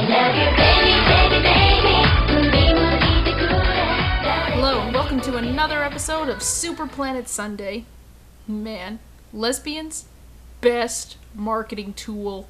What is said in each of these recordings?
Hello, and welcome to another episode of Super Planet Sunday. Man, lesbians, best marketing tool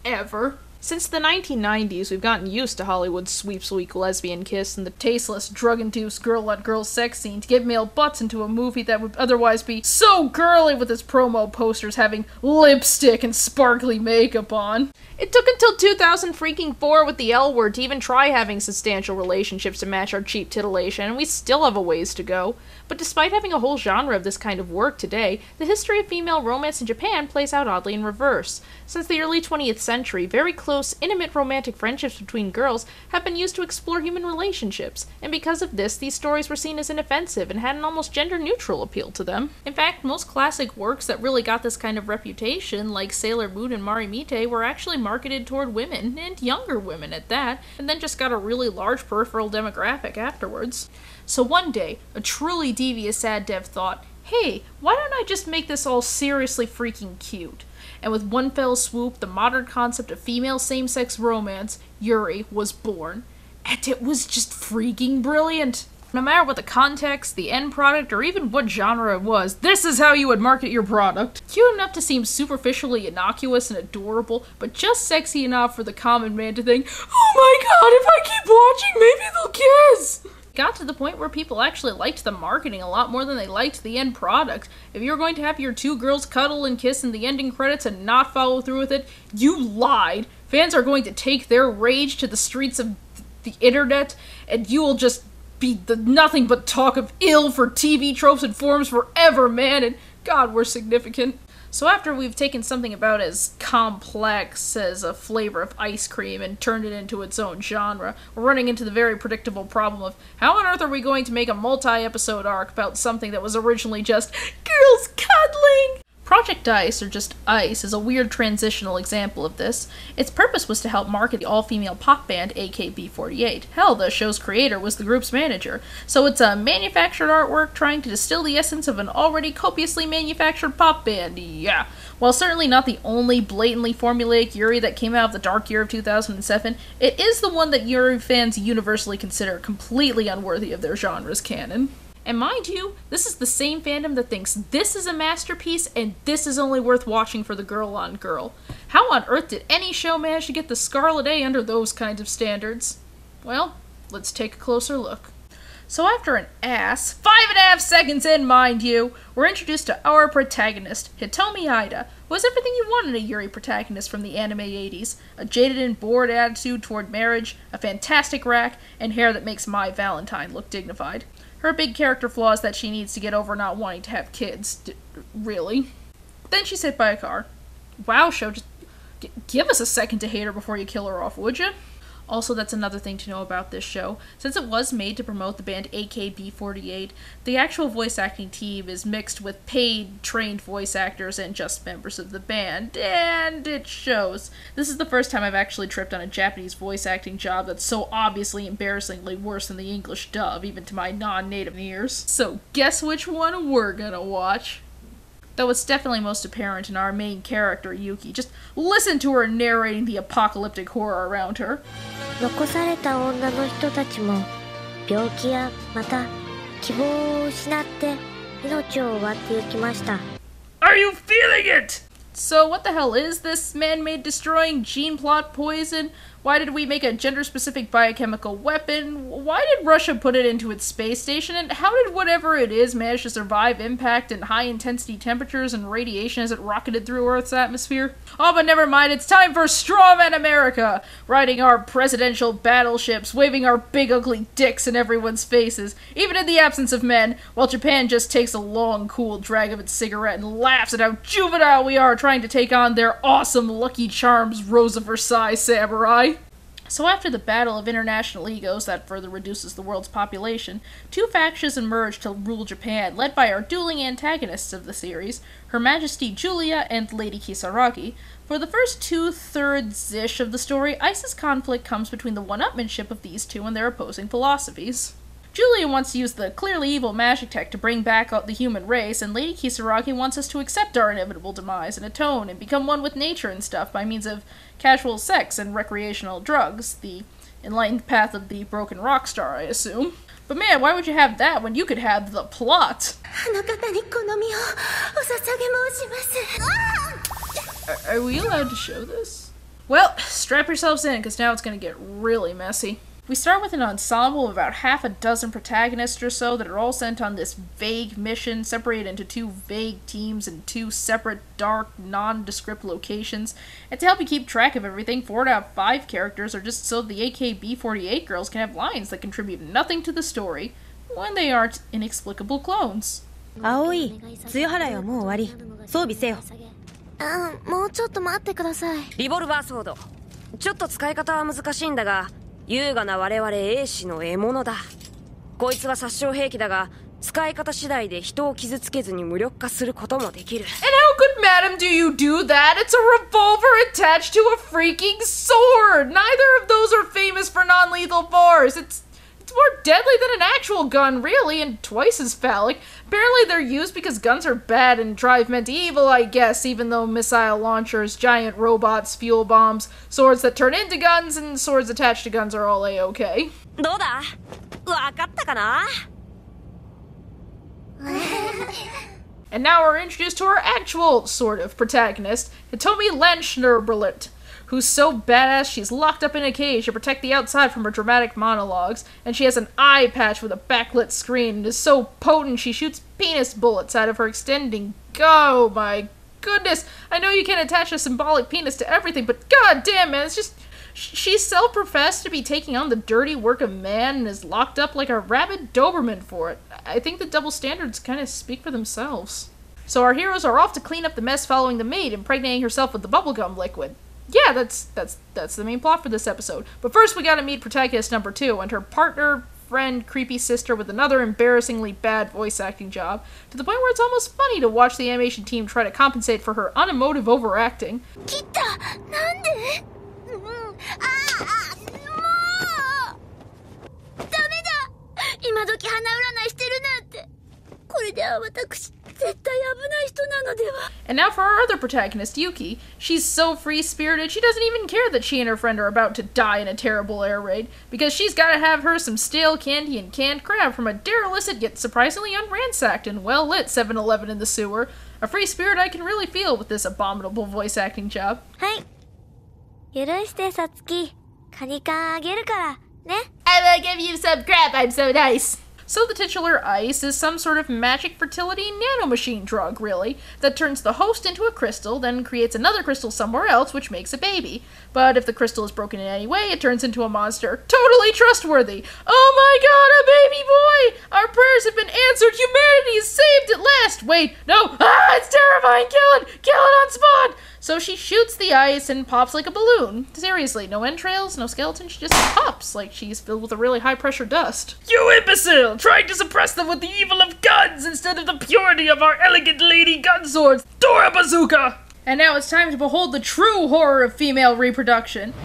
ever. Since the 1990s, we've gotten used to Hollywood's sweeps week lesbian kiss and the tasteless, drug-induced girl-on-girl sex scene to get male butts into a movie that would otherwise be so girly with its promo posters having lipstick and sparkly makeup on. It took until 2004 with the L Word to even try having substantial relationships to match our cheap titillation, and we still have a ways to go. But despite having a whole genre of this kind of work today, the history of female romance in Japan plays out oddly in reverse. Since the early 20th century, very close, intimate romantic friendships between girls have been used to explore human relationships, and because of this, these stories were seen as inoffensive and had an almost gender-neutral appeal to them. In fact, most classic works that really got this kind of reputation, like Sailor Moon and Marimite, were actually marketed toward women, and younger women at that, and then just got a really large peripheral demographic afterwards. So one day, a truly devious ad dev thought, hey, why don't I just make this all seriously freaking cute? And with one fell swoop, the modern concept of female same-sex romance, Yuri, was born. And it was just freaking brilliant. No matter what the context, the end product, or even what genre it was, this is how you would market your product. Cute enough to seem superficially innocuous and adorable, but just sexy enough for the common man to think, oh my god, if I keep watching, maybe they'll kiss! Got to the point where people actually liked the marketing a lot more than they liked the end product. If you're going to have your two girls cuddle and kiss in the ending credits and not follow through with it, you lied. Fans are going to take their rage to the streets of the internet, and you will just be the nothing but talk of ill for TV tropes and forums forever, man, and God, we're significant. So after we've taken something about as complex as a flavor of ice cream and turned it into its own genre, we're running into the very predictable problem of how on earth are we going to make a multi-episode arc about something that was originally just girls cuddling? Project Ice, or just Ice, is a weird transitional example of this. Its purpose was to help market the all-female pop band AKB48. Hell, the show's creator was the group's manager. So it's a manufactured artwork trying to distill the essence of an already copiously manufactured pop band, yeah. While certainly not the only blatantly formulaic Yuri that came out of the dark year of 2007, it is the one that Yuri fans universally consider completely unworthy of their genre's canon. And mind you, this is the same fandom that thinks this is a masterpiece and this is only worth watching for the girl-on-girl. How on earth did any show manage to get the Scarlet A under those kinds of standards? Well, let's take a closer look. So after an 5.5 seconds in, mind you, we're introduced to our protagonist, Hitomi Ida, who has everything you want in a Yuri protagonist from the anime 80s. A jaded and bored attitude toward marriage, a fantastic rack, and hair that makes My Valentine look dignified. Her big character flaw is that she needs to get over not wanting to have kids. Really? Then she's hit by a car. Wow, show, just give us a second to hate her before you kill her off, would you? Also, that's another thing to know about this show. Since it was made to promote the band AKB48, the actual voice acting team is mixed with paid, trained voice actors and just members of the band, and it shows. This is the first time I've actually tripped on a Japanese voice acting job that's so obviously embarrassingly worse than the English dub, even to my non-native ears. So guess which one we're gonna watch? Though it's definitely most apparent in our main character, Yuki. Just listen to her narrating the apocalyptic horror around her. 残された女の人たちも病気やまた希望を失って命を奪っていきました。 Are you feeling it? So what the hell is this man-made destroying gene plot poison? Why did we make a gender-specific biochemical weapon? Why did Russia put it into its space station? And how did whatever it is manage to survive impact and high-intensity temperatures and radiation as it rocketed through Earth's atmosphere? Oh, but never mind, it's time for Strawman America! Riding our presidential battleships, waving our big ugly dicks in everyone's faces, even in the absence of men, while Japan just takes a long, cool drag of its cigarette and laughs at how juvenile we are trying to take on their awesome Lucky Charms Rose of Versailles samurai. So after the battle of international egos that further reduces the world's population, two factions emerge to rule Japan, led by our dueling antagonists of the series, Her Majesty Julia and Lady Kisaragi. For the first 2/3-ish of the story, ISIS conflict comes between the one-upmanship of these two and their opposing philosophies. Julian wants to use the clearly evil magic tech to bring back the human race, and Lady Kisaragi wants us to accept our inevitable demise and atone and become one with nature and stuff by means of casual sex and recreational drugs. The enlightened path of the broken rock star, I assume. But man, why would you have that when you could have the plot? Are we allowed to show this? Well, strap yourselves in, because now it's going to get really messy. We start with an ensemble of about half a dozen protagonists or so that are all sent on this vague mission, separated into two vague teams in two separate, dark, nondescript locations. And to help you keep track of everything, 4 out of 5 characters are just so the AKB48 girls can have lines that contribute nothing to the story when they aren't inexplicable clones. Aoi, 露払いはもう終わり。装備せよ。もうちょっと待ってください。リボルバーソード。ちょっと使い方は難しいんだが、優雅な我々英士の獲物だ。こいつは殺傷兵器だが、使い方次第で人を傷つけずに無力化することもできる。And how good, madam, do you do that? It's a revolver attached to a freaking sword! Neither of those are famous for non-lethal force. It's more deadly than an actual gun, really, and twice as phallic. Apparently they're used because guns are bad and drive men to evil, I guess, even though missile launchers, giant robots, fuel bombs, swords that turn into guns, and swords attached to guns are all A-okay. どうだ？わかったかな？ And now we're introduced to our actual, sort of, protagonist, Hitomi Lanschnerberlit, who's so badass she's locked up in a cage to protect the outside from her dramatic monologues, and she has an eye patch with a backlit screen and is so potent she shoots penis bullets out of her extending... Oh my goodness! I know you can attach a symbolic penis to everything, but god damn, man, it's just... She's self-professed to be taking on the dirty work of man and is locked up like a rabid Doberman for it. I think the double standards kind of speak for themselves. So our heroes are off to clean up the mess following the maid impregnating herself with the bubblegum liquid. Yeah, that's the main plot for this episode. But first we gotta meet protagonist number 2 and her partner, friend, creepy sister with another embarrassingly bad voice acting job, to the point where it's almost funny to watch the animation team try to compensate for her unemotive overacting. Kita! Nande? ダメだ! 今時花占いしてるなんて。これでは私、絶対危ない人なのでは。 And now for our other protagonist, Yuki. She's so free-spirited, she doesn't even care that she and her friend are about to die in a terrible air raid, because she's gotta have her some stale candy and canned crab from a dare-illicit yet surprisingly unransacked and well-lit 7-Eleven in the sewer. A free spirit I can really feel with this abominable voice acting job. はい。許してさつき。カニ缶あげるからね。I will give you some crap, I'm so nice. So the titular ice is some sort of magic fertility nanomachine drug, really, that turns the host into a crystal, then creates another crystal somewhere else, which makes a baby. But if the crystal is broken in any way, it turns into a monster. Totally trustworthy! Oh my god, a baby boy! Our prayers have been answered! Humanity is saved at last! Wait, no! Ah, it's terrifying! Kill it! Kill it on spot! So she shoots the ice and pops like a balloon. Seriously, no entrails, no skeleton, she just pops like she's filled with a really high-pressure dust. You imbecile! Trying to suppress them with the evil of guns instead of the purity of our elegant lady gun swords! Dora Bazooka! And now it's time to behold the true horror of female reproduction.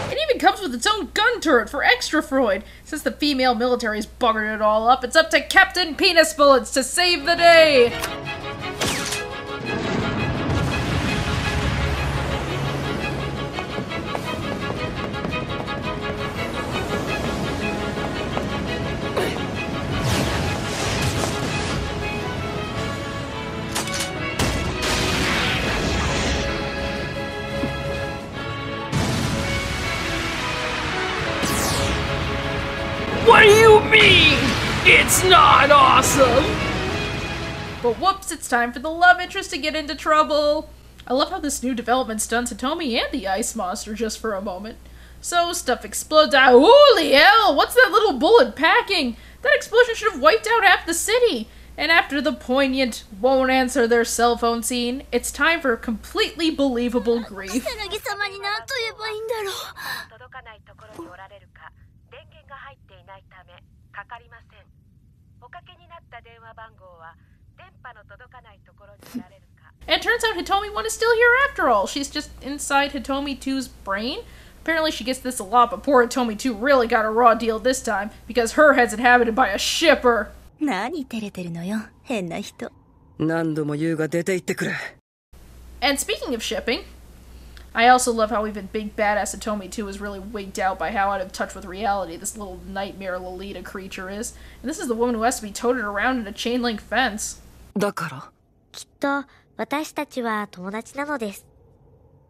It even comes with its own gun turret for extra Freud. Since the female military's buggered it all up, it's up to Captain Penis Bullets to save the day! What do you mean? It's not awesome! But whoops, it's time for the love interest to get into trouble. I love how this new development stuns Hitomi and the ice monster just for a moment. So stuff explodes out. Holy hell! What's that little bullet packing? That explosion should have wiped out half the city. And after the poignant, won't answer their cell phone scene, it's time for completely believable grief. かかりません。おかけになった電話番号は電波の届かないところにおられるか。And it turns out Hitomi 1 is still here after all. She's just inside Hitomi 2's brain. Apparently she gets this a lot, but poor Hitomi 2 really got a raw deal this time, because her head's inhabited by a shipper. 何照れてるのよ、変な人。何度も言うが出て行ってくれ。 And speaking of shipping, I also love how even big badass Hitomi 2 is really wigged out by how out of touch with reality this little nightmare Lolita creature is. And this is the woman who has to be toted around in a chain link fence. だから。きっと私たちは友達なのです。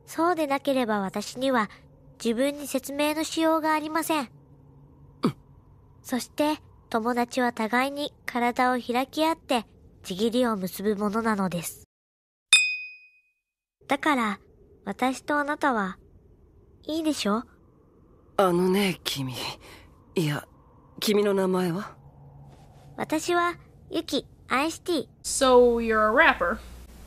そうでなければ私には自分に説明のしようがありません。そして友達は互いに体を開き合ってちぎりを結ぶものなのです。だから私とあなたはいいでしょ？あのね、君。いや、君の名前は？私はユキ、アイスティ。So you're a rapper.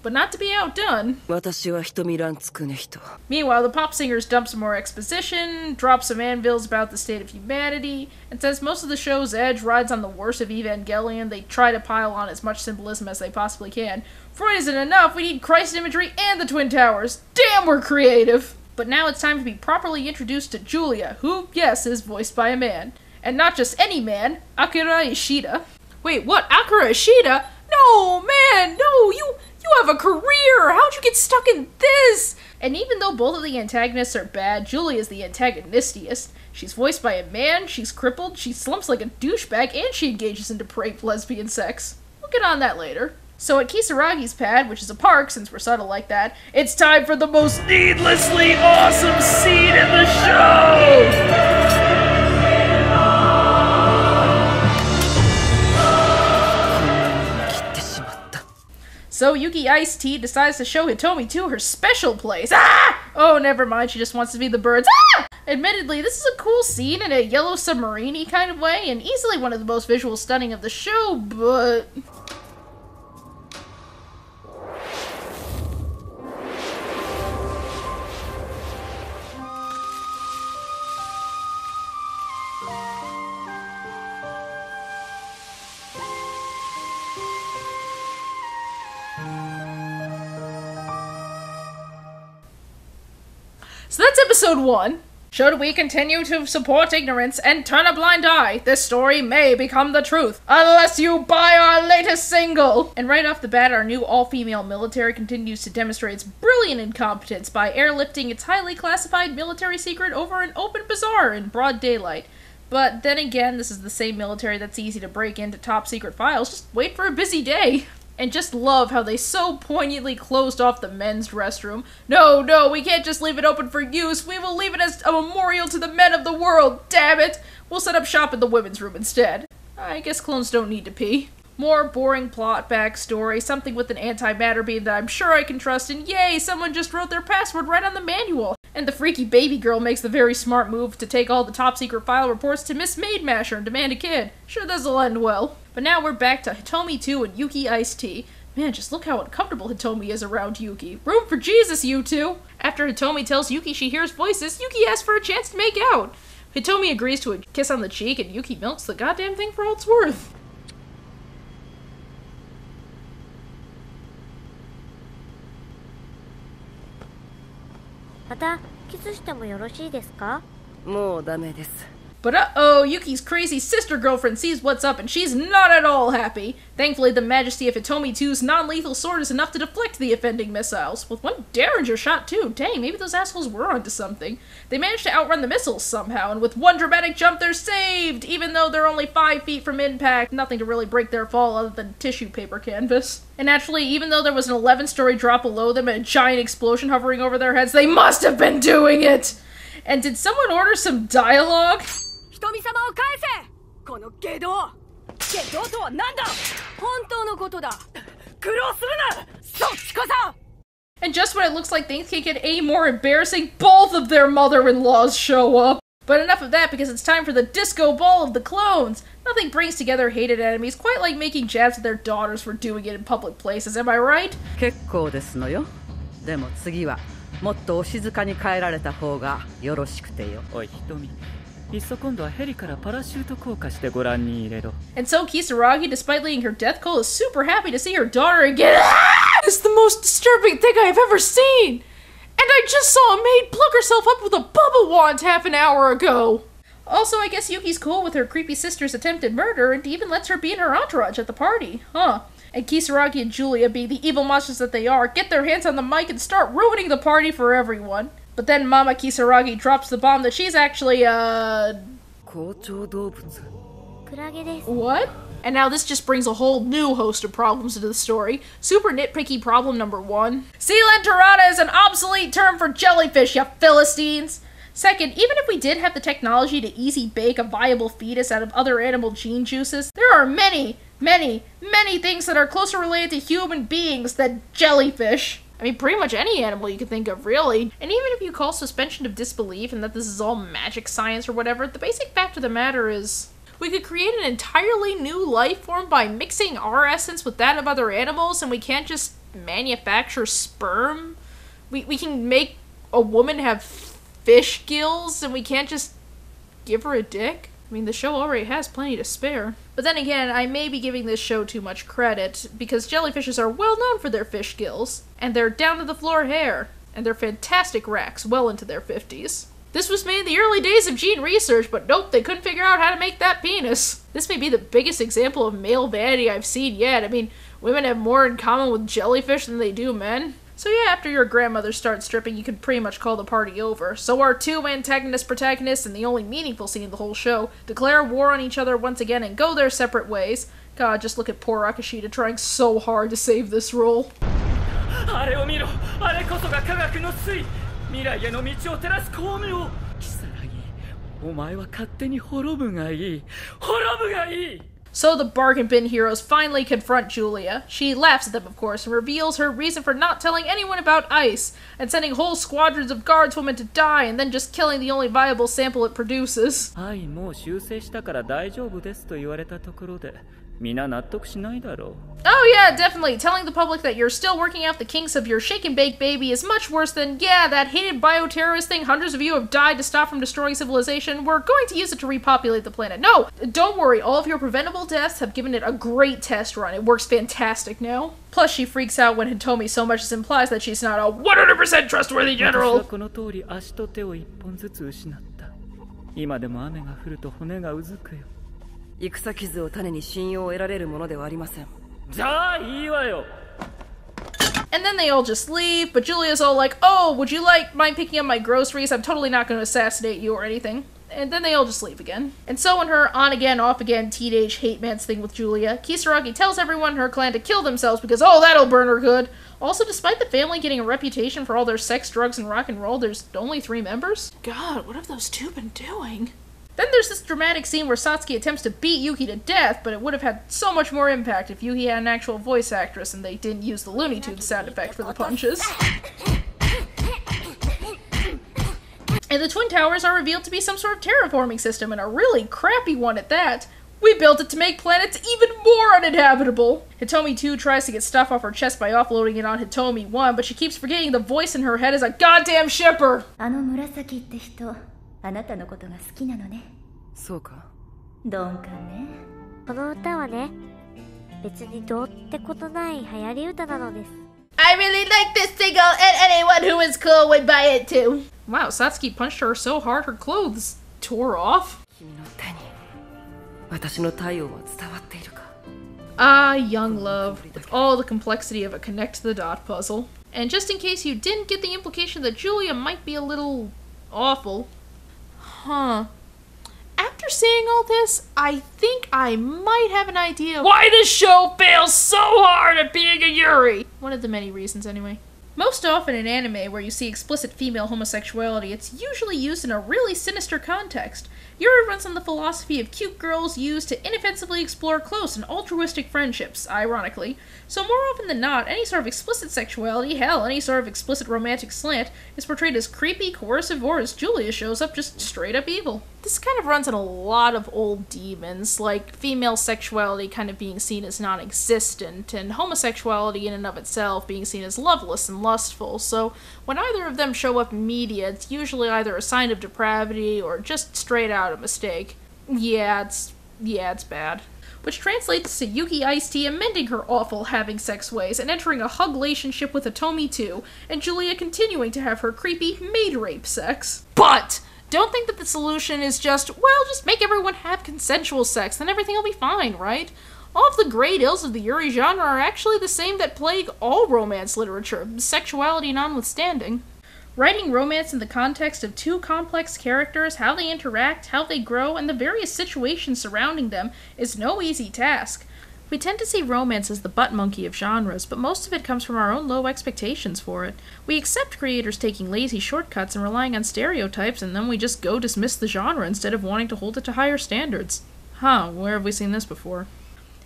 But not to be outdone. 私は瞳蘭つくね人。 Meanwhile, the pop singers dump some more exposition, drop some anvils about the state of humanity, and since most of the show's edge rides on the worst of Evangelion, they try to pile on as much symbolism as they possibly can. Freud isn't enough, we need Christ imagery and the Twin Towers. Damn, we're creative! But now it's time to be properly introduced to Julia, who, yes, is voiced by a man. And not just any man, Akira Ishida. Wait, what? Akira Ishida? No, man, no, you have a career! How'd you get stuck in this? And even though both of the antagonists are bad, Julia's the antagonistiest. She's voiced by a man, she's crippled, she slumps like a douchebag, and she engages in depraved lesbian sex. We'll get on that later. So at Kisaragi's pad, which is a park since we're subtle like that, it's time for the most needlessly awesome scene in the show! So Yuki Ice Tea decides to show Hitomi 2 her special place. Ah! Oh, never mind, she just wants to be the birds. Ah! Admittedly, this is a cool scene in a Yellow Submarine-y kind of way, and easily one of the most visual stunning of the show, but... So that's episode 1. Should we continue to support ignorance and turn a blind eye, this story may become the truth, unless you buy our latest single! And right off the bat, our new all-female military continues to demonstrate its brilliant incompetence by airlifting its highly classified military secret over an open bazaar in broad daylight. But then again, this is the same military that's easy to break into top-secret files. Just wait for a busy day. And just love how they so poignantly closed off the men's restroom. No, we can't just leave it open for use. We will leave it as a memorial to the men of the world, damn it! We'll set up shop in the women's room instead. I guess clones don't need to pee. More boring plot backstory, something with an antimatter beam that I'm sure I can trust, and yay, someone just wrote their password right on the manual. And the freaky baby girl makes the very smart move to take all the top-secret file reports to Miss Maid Masher and demand a kid. Sure, this'll end well. But now we're back to Hitomi 2 and Yuki Ice Tea. Man, just look how uncomfortable Hitomi is around Yuki. Room for Jesus, you two! After Hitomi tells Yuki she hears voices, Yuki asks for a chance to make out. Hitomi agrees to a kiss on the cheek, and Yuki milks the goddamn thing for all it's worth. But uh-oh, Yuki's crazy sister girlfriend sees what's up and she's not at all happy. Thankfully, the majesty of Hitomi 2's non-lethal sword is enough to deflect the offending missiles. With one Derringer shot too, dang, maybe those assholes were onto something. They managed to outrun the missiles somehow, and with one dramatic jump they're saved! Even though they're only 5 feet from impact, nothing to really break their fall other than tissue paper canvas. And actually, even though there was an 11-story drop below them and a giant explosion hovering over their heads, they must have been doing it! And did someone order some dialogue? And just when it looks like things can't get any more embarrassing, both of their mother-in-laws show up. But enough of that, because it's time for the disco ball of the clones. Nothing brings together hated enemies quite like making jabs at their daughters for doing it in public places, am I right? 結構ですのよ。でも次はもっとお静かに帰られた方がよろしくてよ。おい、瞳。いっそ今度はヘリからパラシュート降下してご覧に入れろ。And so Kisaragi, despite leading her death call, is super happy to see her daughter again. Ah! It's the most disturbing thing I have ever seen! And I just saw a maid plug herself up with a bubble want half an hour ago? Also, I guess Yuki's cool with her creepy sister's attempted murder and even lets her be in her entourage at the party, huh? And Kisaragi and Julia, being the evil monsters that they are, get their hands on the mic and start ruining the party for everyone. But then Mama Kisaragi drops the bomb that she's actually, what? And now this just brings a whole new host of problems into the story. Super nitpicky problem number 1. Sea Lenterata is an obsolete term for jellyfish, you Philistines! Second, even if we did have the technology to easy bake a viable fetus out of other animal gene juices, there are many things that are closer related to human beings than jellyfish. I mean, pretty much any animal you can think of, really. And even if you call suspension of disbelief and that this is all magic science or whatever, the basic fact of the matter is we could create an entirely new life form by mixing our essence with that of other animals, and we can't just manufacture sperm. We can make a woman have fish gills, and we can't just give her a dick? I mean, the show already has plenty to spare. But then again, I may be giving this show too much credit, because jellyfishes are well known for their fish gills, and their down-to-the-floor hair, and their fantastic racks well into their 50s. This was made in the early days of gene research, but nope, they couldn't figure out how to make that penis. This may be the biggest example of male vanity I've seen yet. I mean, women have more in common with jellyfish than they do men. So yeah, after your grandmother starts stripping, you can pretty much call the party over. So our two antagonist-protagonists, and the only meaningful scene of the whole show, declare war on each other once again and go their separate ways. God, just look at poor Akashita trying so hard to save this role. So the bargain bin heroes finally confront Julia. She laughs at them, of course, and reveals her reason for not telling anyone about ice, and sending whole squadrons of guardswomen to die, and then just killing the only viable sample it produces. Oh yeah, definitely. Telling the public that you're still working out the kinks of your shake and bake baby is much worse than, yeah, that hated bioterrorist thing hundreds of you have died to stop from destroying civilization. We're going to use it to repopulate the planet. No, don't worry. All of your preventable deaths have given it a great test run. It works fantastic now. Plus, she freaks out when Hitomi so much as implies that she's not a 100% trustworthy general. And then they all just leave, but Julia's all like, oh, would you mind picking up my groceries? I'm totally not going to assassinate you or anything. And then they all just leave again. And so in her on-again, off-again teenage hate-mans thing with Julia, Kisaragi tells everyone in her clan to kill themselves because, oh, that'll burn her good. Also, despite the family getting a reputation for all their sex, drugs, and rock and roll, there's only 3 members? God, what have those two been doing? Then there's this dramatic scene where Satsuki attempts to beat Yuki to death, but it would have had so much more impact if Yuki had an actual voice actress and they didn't use the Looney Tunes sound effect for the punches. And the Twin Towers are revealed to be some sort of terraforming system, and a really crappy one at that. We built it to make planets even more uninhabitable! Hitomi 2 tries to get stuff off her chest by offloading it on Hitomi 1, but she keeps forgetting the voice in her head is a goddamn shipper! あなたのことが好きなのね。そうか。どうかね。この歌はね、別にどうってことない流行り歌なのです。I really like this single, and anyone who is cool would buy it too. Wow, Satsuki punched her so hard her clothes tore off. Ah, young love, with all the complexity of a connect-to-the-dot puzzle. And just in case you didn't get the implication that Julia might be a little awful, huh. After seeing all this, I think I might have an idea why this show fails so hard at being a Yuri! One of the many reasons, anyway. Most often in anime where you see explicit female homosexuality, it's usually used in a really sinister context. Yuri runs on the philosophy of cute girls used to inoffensively explore close and altruistic friendships, ironically. So more often than not, any sort of explicit sexuality, hell, any sort of explicit romantic slant, is portrayed as creepy, coercive, or as Julia shows up, just straight up evil. This kind of runs in a lot of old demons, like female sexuality kind of being seen as non-existent, and homosexuality in and of itself being seen as loveless and lustful, so when either of them show up in media, it's usually either a sign of depravity or just straight out a mistake. Yeah, it's bad. Which translates to Yuki Ice-T amending her awful having sex ways and entering a hug-relationship with Hitomi 2, and Julia continuing to have her creepy maid rape sex. But don't think that the solution is just make everyone have consensual sex, then everything will be fine, right? All of the great ills of the Yuri genre are actually the same that plague all romance literature, sexuality notwithstanding. Writing romance in the context of two complex characters, how they interact, how they grow, and the various situations surrounding them is no easy task. We tend to see romance as the butt monkey of genres, but most of it comes from our own low expectations for it. We accept creators taking lazy shortcuts and relying on stereotypes, and then we just go dismiss the genre instead of wanting to hold it to higher standards. Where have we seen this before?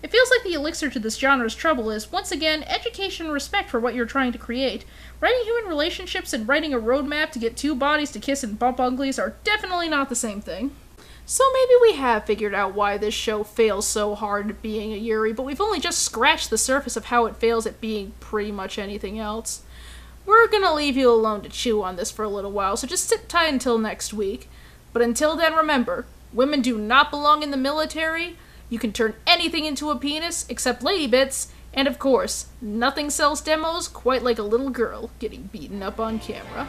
It feels like the elixir to this genre's trouble is, once again, education and respect for what you're trying to create. Writing human relationships and writing a roadmap to get two bodies to kiss and bump uglies are definitely not the same thing. So maybe we have figured out why this show fails so hard at being a Yuri, but we've only just scratched the surface of how it fails at being pretty much anything else. We're gonna leave you alone to chew on this for a little while, so just sit tight until next week. But until then, remember, women do not belong in the military, you can turn anything into a penis except lady bits, and of course, nothing sells demos quite like a little girl getting beaten up on camera.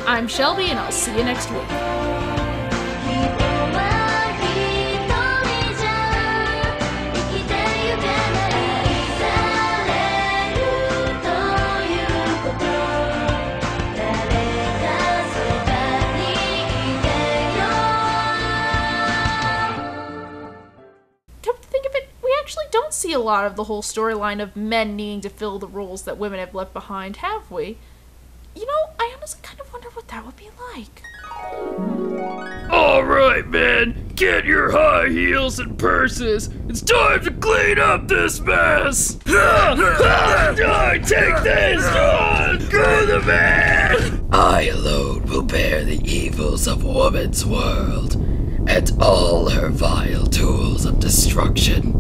I'm Shelby, and I'll see you next week. Don't see a lot of the whole storyline of men needing to fill the roles that women have left behind, have we? You know, I honestly kind of wonder what that would be like. Alright, man, get your high heels and purses. It's time to clean up this mess. Take this! Go the man! I alone will bear the evils of woman's world and all her vile tools of destruction.